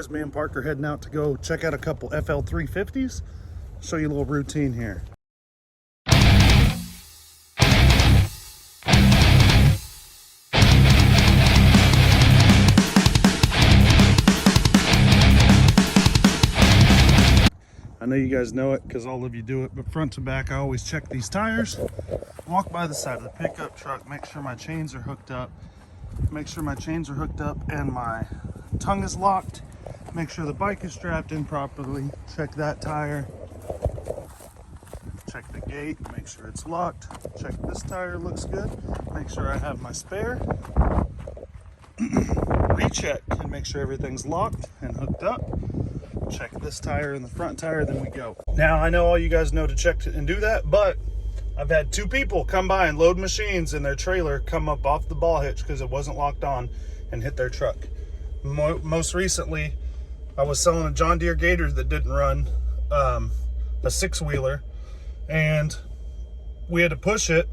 boys, me and Parker heading out to go check out a couple FL350s. Show you a little routine here. I know you guys know it because all of you do it, but front to back, I always check these tires. Walk by the side of the pickup truck, make sure my chains are hooked up. Make sure my chains are hooked up and my tongue is locked. Make sure the bike is strapped in properly. Check that tire. Check the gate, make sure it's locked. Check this tire, looks good. Make sure I have my spare. Recheck and make sure everything's locked and hooked up. Check this tire and the front tire, then we go. Now, I know all you guys know to check and do that, but I've had two people come by and load machines in their trailer, come up off the ball hitch because it wasn't locked on and hit their truck. Most recently, I was selling a John Deere Gator that didn't run, a six-wheeler, and we had to push it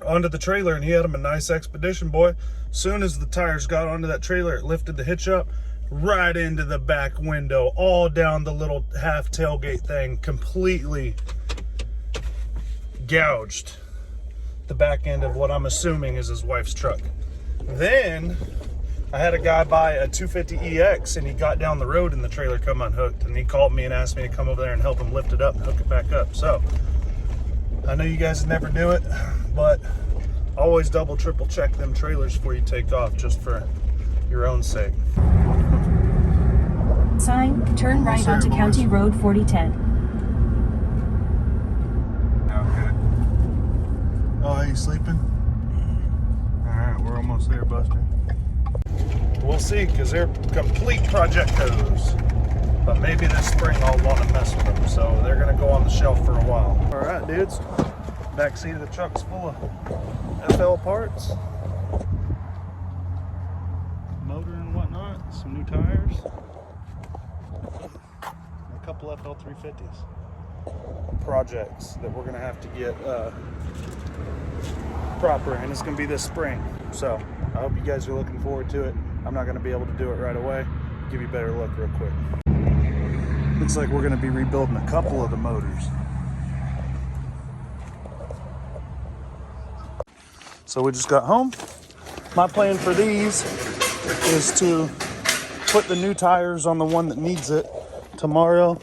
onto the trailer, and he had him a nice Expedition, boy. Soon as the tires got onto that trailer, it lifted the hitch up right into the back window, all down the little half tailgate thing, completely gouged the back end of what I'm assuming is his wife's truck. Then I had a guy buy a 250EX and he got down the road and the trailer come unhooked, and he called me and asked me to come over there and help him lift it up and hook it back up. So I know you guys never do it, but always double triple check them trailers before you take off, just for your own sake. Sign, turn right onto County Road 4010. Okay. Oh, are you sleeping? Alright, we're almost there, Buster. We'll see, because they're complete projectos. But maybe this spring I'll want to mess with them, so they're going to go on the shelf for a while. Alright, dudes. Back seat of the truck's full of FL parts. Motor and whatnot. Some new tires. A couple FL350s. Projects that we're going to have to get proper, and it's going to be this spring. So I hope you guys are looking forward to it. I'm not going to be able to do it right away. Give you a better look real quick. Looks like we're going to be rebuilding a couple of the motors. So we just got home. My plan for these is to put the new tires on the one that needs it tomorrow.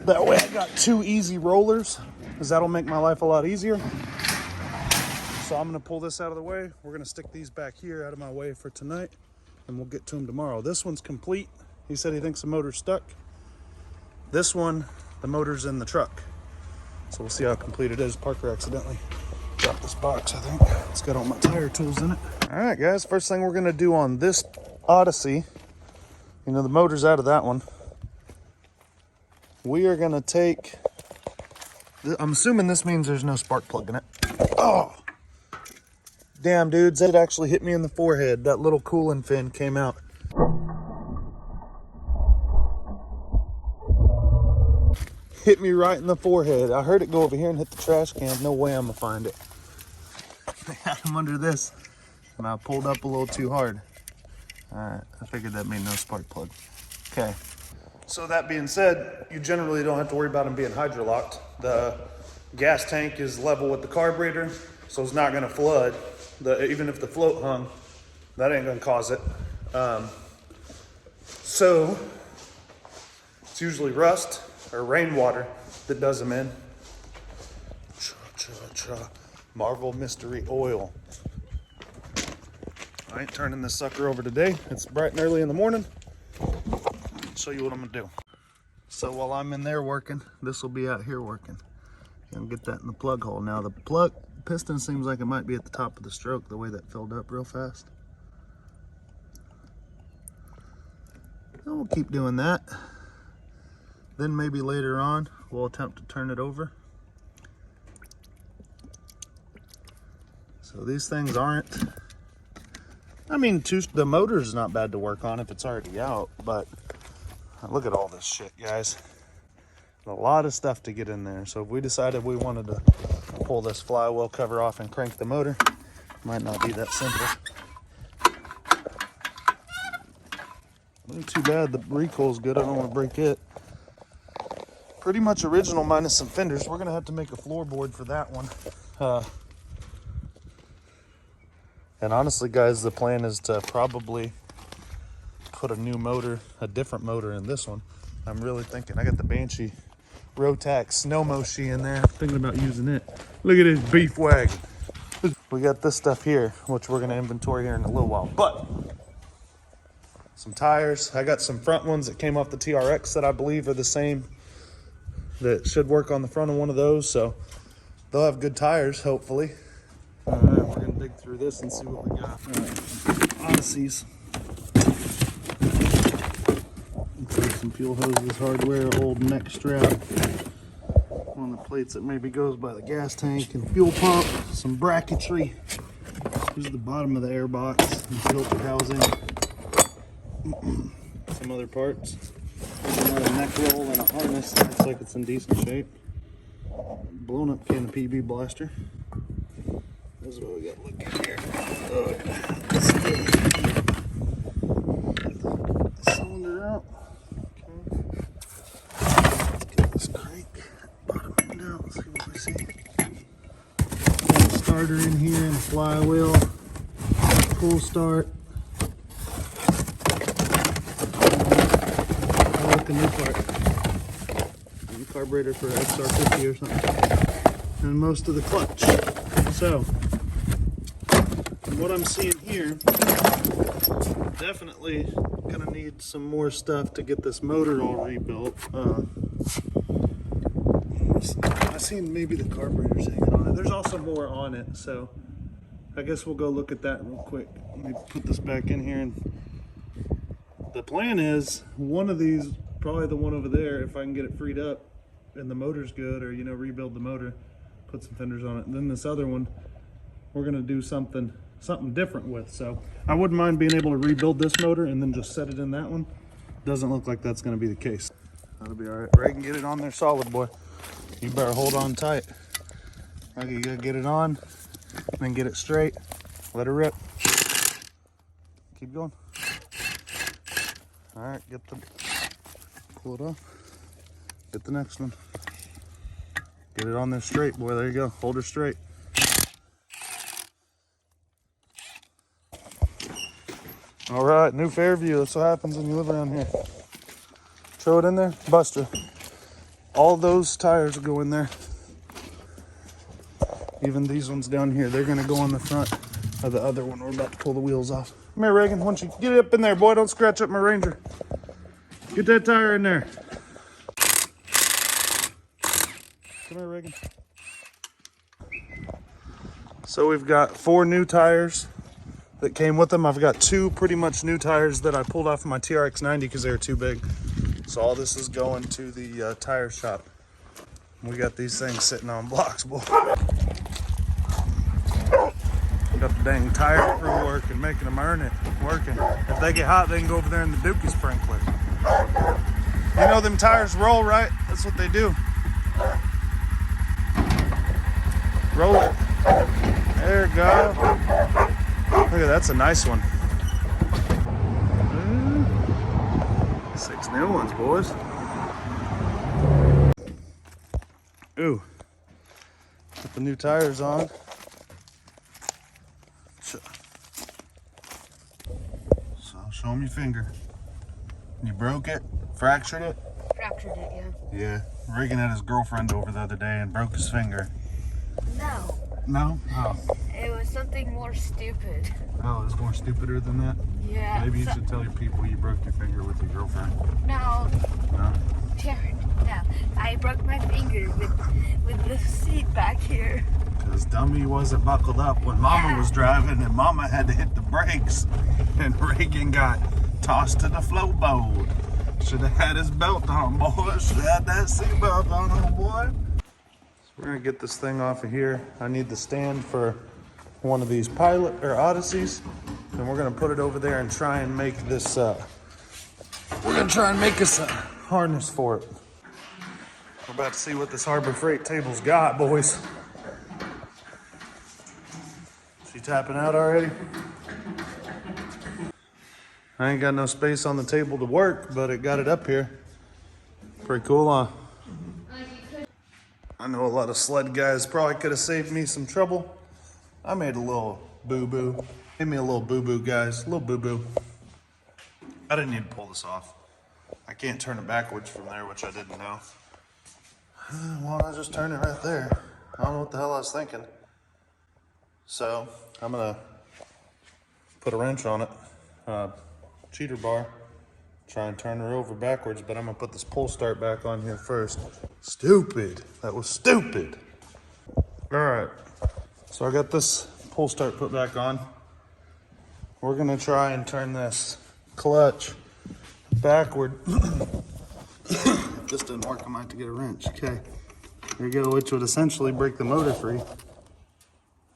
That way I got two easy rollers, because that'll make my life a lot easier. So I'm gonna pull this out of the way. We're gonna stick these back here out of my way for tonight, and we'll get to them tomorrow. This one's complete. He said he thinks the motor's stuck. This one, the motor's in the truck. So we'll see how complete it is. Parker accidentally dropped this box, I think. It's got all my tire tools in it. All right, guys, first thing we're gonna do on this Odyssey, you know, the motor's out of that one. We are gonna take, I'm assuming this means there's no spark plug in it. Oh, damn, dudes, that actually hit me in the forehead. That little cooling fin came out. Hit me right in the forehead. I heard it go over here and hit the trash can. No way I'm gonna find it. I had him under this, and I pulled up a little too hard. All right, I figured that made no spark plug. Okay. So that being said, you generally don't have to worry about them being hydrolocked. The gas tank is level with the carburetor, so it's not gonna flood. Even if the float hung, that ain't gonna cause it. So it's usually rust or rainwater that does them in. Marvel Mystery Oil. I ain't turning this sucker over today. It's bright and early in the morning. Show you what I'm gonna do. So while I'm in there working, this will be out here working. And get that in the plug hole. Now the plug piston seems like it might be at the top of the stroke, the way that filled up real fast. And we'll keep doing that. Then maybe later on, we'll attempt to turn it over. So these things aren't, I mean, the motor's not bad to work on if it's already out, but look at all this shit, guys. A lot of stuff to get in there. So if we decided we wanted to pull this flywheel cover off and crank the motor, it might not be that simple. Ain't too bad. The recoil's good. I don't want to break it. Pretty much original minus some fenders. We're gonna have to make a floorboard for that one. And honestly, guys, the plan is to probably put a new motor, a different motor in this one. I'm really thinking. I got the Banshee Rotax Snow Moshi in there. Thinking about using it. Look at this beef wagon. We got this stuff here, which we're gonna inventory here in a little while. But some tires. I got some front ones that came off the TRX that I believe are the same. That should work on the front of one of those, so they'll have good tires, hopefully. All right, we're gonna dig through this and see what we got. All right, Odysseys. Looks like some fuel hoses, hardware, old neck strap. One of the plates that maybe goes by the gas tank and fuel pump. Some bracketry. Here's the bottom of the air box and filter housing. Some other parts. Another neck roll and a harness that looks like it's in decent shape. Blown up can of PB blaster. This is what we got looking here. Let's get the cylinder out. Okay. Let's get this crank bottom end out. Let's see what we see. Got a starter in here and a flywheel. Full start. A new part, new carburetor for XR50 or something, and most of the clutch. So, from what I'm seeing here, definitely gonna need some more stuff to get this motor all rebuilt. I seen maybe the carburetor's hanging on it. There's also more on it, so I guess we'll go look at that real quick. Let me put this back in here, and the plan is one of these. Probably the one over there, if I can get it freed up and the motor's good, or rebuild the motor, put some fenders on it. And then this other one we're gonna do something different with. So I wouldn't mind being able to rebuild this motor and then just set it in that one. Doesn't look like that's gonna be the case. That'll be all right. Reagan, get it on there solid, boy. You better hold on tight. Okay, you gotta get it on, then get it straight, let her rip. Keep going. All right, get the pull it off. Get the next one. Get it on there straight, boy. There you go. Hold her straight. All right, new Fairview. That's what happens when you live around here. Throw it in there, Buster. All those tires will go in there. Even these ones down here, they're gonna go on the front of the other one. We're about to pull the wheels off. Come here, Reagan. Why don't you get it up in there, boy? Don't scratch up my Ranger. Get that tire in there. Come here, Reagan. So we've got 4 new tires that came with them. I've got 2 pretty much new tires that I pulled off of my TRX 90 because they were too big. So all this is going to the tire shop. We got these things sitting on blocks, boy. Got the dang tire crew working, making them earn it, working. If they get hot, they can go over there in the Dookie sprinkler. You know them tires roll, right? That's what they do. Roll it. There you go. Look at that's a nice one. 6 new ones, boys. Ooh. Put the new tires on. So show them your finger. You broke it? Fractured it? Fractured it, yeah. Yeah. Reagan had his girlfriend over the other day and broke his finger. No. No? Oh. It was something more stupid. Oh, it's more stupider than that? Yeah. Maybe you should tell your people you broke your finger with your girlfriend. No. No? Sharon, no. I broke my finger with the seat back here. Because dummy wasn't buckled up when Mama was driving and Mama had to hit the brakes and Reagan got tossed to the flowboard. Should have had his belt on, boy. Should have had that seat belt on, boy. So we're going to get this thing off of here. I need the stand for one of these Pilot or Odysseys. And we're going to put it over there and try and make this, we're going to try and make us a harness for it. We're about to see what this Harbor Freight table's got, boys. She tapping out already? I ain't got no space on the table to work, but it got it up here. Pretty cool, huh? I know a lot of sled guys probably could have saved me some trouble. I made a little boo-boo. Made me a little boo-boo, guys. A little boo-boo. I didn't need to pull this off. I can't turn it backwards from there, which I didn't know. Why don't I just turn it right there? I don't know what the hell I was thinking. So, I'm gonna put a wrench on it. Cheater bar. Try and turn her over backwards, but I'm gonna put this pull start back on here first. Stupid. That was stupid. All right. So I got this pull start put back on. We're gonna try and turn this clutch backward. If this doesn't work, I might have to get a wrench. Okay. There you go, which would essentially break the motor free.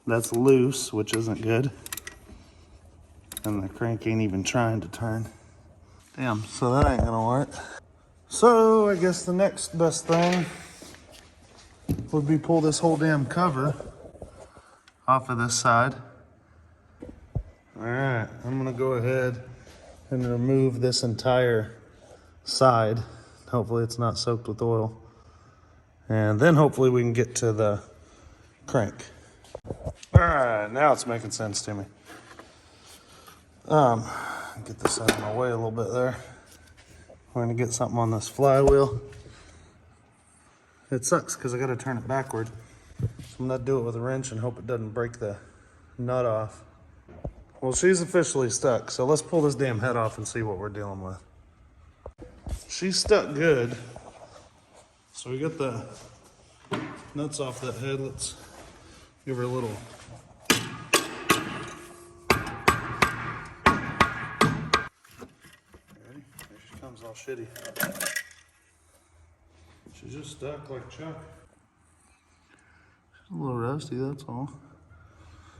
That's loose, which isn't good. And the crank ain't even trying to turn. Damn, so that ain't gonna work. So I guess the next best thing would be pull this whole damn cover off of this side. All right, I'm gonna go ahead and remove this entire side. Hopefully it's not soaked with oil. And then hopefully we can get to the crank. All right, now it's making sense to me. Get this out of my way a little bit there. We're gonna get something on this flywheel. It sucks because I gotta turn it backward. So I'm gonna do it with a wrench and hope it doesn't break the nut off. Well, she's officially stuck, so let's pull this damn head off and see what we're dealing with. She's stuck good. So we got the nuts off that head. Let's give her a little. Ready? Here she comes all shitty. She's just stuck like Chuck. She's a little rusty, that's all.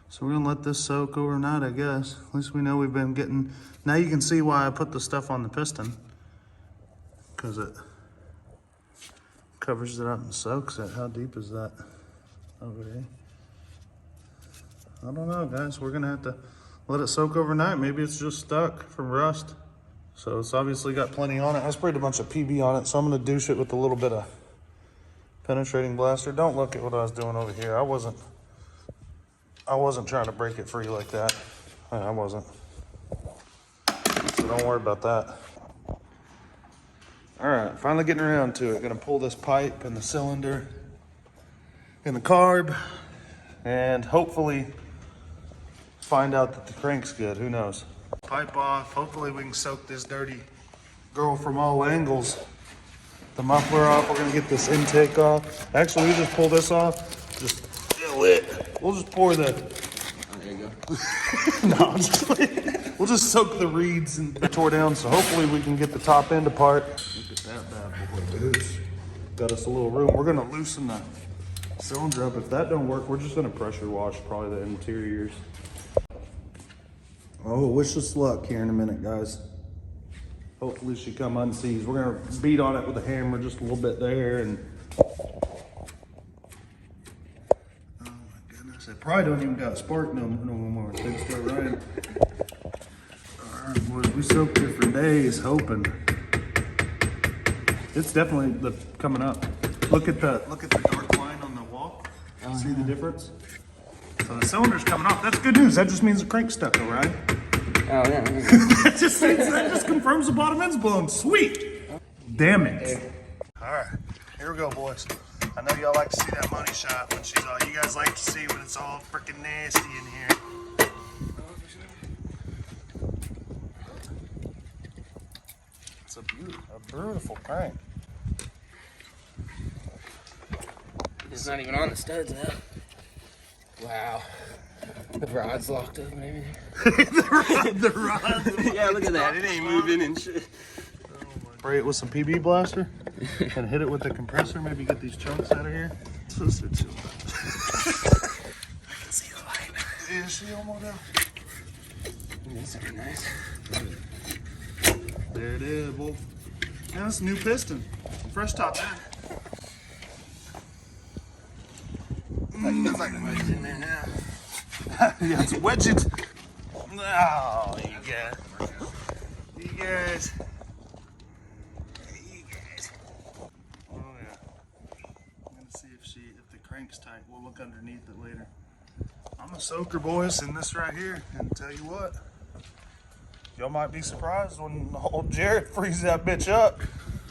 So we're gonna let this soak overnight, I guess. At least we know we've been getting, now you can see why I put the stuff on the piston. Because it covers it up and soaks it. How deep is that over here? I don't know, guys. We're gonna have to let it soak overnight. Maybe it's just stuck from rust. So it's obviously got plenty on it. I sprayed a bunch of PB on it, so I'm gonna douche it with a little bit of penetrating blaster. Don't look at what I was doing over here. I wasn't trying to break it free like that. I wasn't. So don't worry about that. All right, finally getting around to it. Gonna pull this pipe and the cylinder and the carb and hopefully find out that the crank's good. Who knows? Pipe off. Hopefully we can soak this dirty girl from all angles. The muffler off. We're gonna get this intake off. Actually, we just pull this off. Just fill it. We'll just pour the. Oh, there you go. No, we'll just soak the reeds and tore down. So hopefully we can get the top end apart. Look at that bad boy, dude. Got us a little room. We're gonna loosen the cylinder up. If that don't work, we're just gonna pressure wash probably the interiors. Oh, wish us luck here in a minute, guys. Hopefully she come unseized. We're gonna beat on it with a hammer just a little bit there and. Oh my goodness, it probably don't even got a spark no more. They start running. All right, boys, we soaked it for days hoping. It's definitely coming up. Look at the dark line on the wall. See the difference? So the cylinder's coming off. That's good news. That just means the crank's stuck, all right? Oh, yeah. that just confirms the bottom end's blown. Sweet. Damn it. All right, here we go, boys. I know y'all like to see that money shot when she's all. You guys like to see when it's all freaking nasty in here. It's a beautiful crank. It's not even on the studs now. Wow. The rod's locked up and everything. the rod. Yeah, look at that. It ain't moving and shit. Spray it with some PB blaster and hit it with the compressor. Maybe get these chunks out of here. I can see the light. Is she almost out? That's pretty nice. There it is, boy. Now it's a new piston. Fresh top end. It's like wedged in there now. Yeah, it's wedged. Oh, you got it. guys. Hey guys. Oh yeah. I'm gonna see if the crank's tight. We'll look underneath it later. I'm a soaker, boys, in this right here. And tell you what, y'all might be surprised when old Jared frees that bitch up.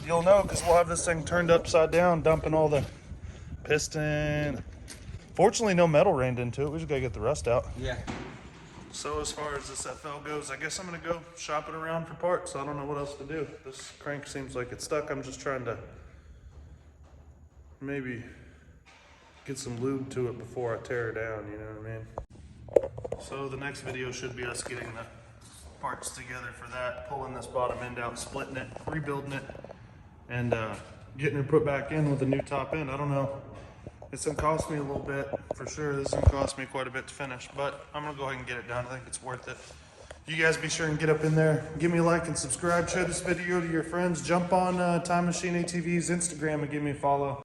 You'll know, because we'll have this thing turned upside down, dumping all the piston. Fortunately, no metal rained into it. We just gotta get the rust out. Yeah. So as far as this FL goes, I guess I'm gonna go shopping around for parts. I don't know what else to do. This crank seems like it's stuck. I'm just trying to maybe get some lube to it before I tear it down, you know what I mean? So the next video should be us getting the parts together for that, pulling this bottom end out, splitting it, rebuilding it, and getting it put back in with a new top end. I don't know. It's gonna cost me a little bit, for sure. This is gonna cost me quite a bit to finish, but I'm gonna go ahead and get it done. I think it's worth it. You guys be sure and get up in there. Give me a like and subscribe. Share this video to your friends. Jump on Time Machine ATV's Instagram and give me a follow.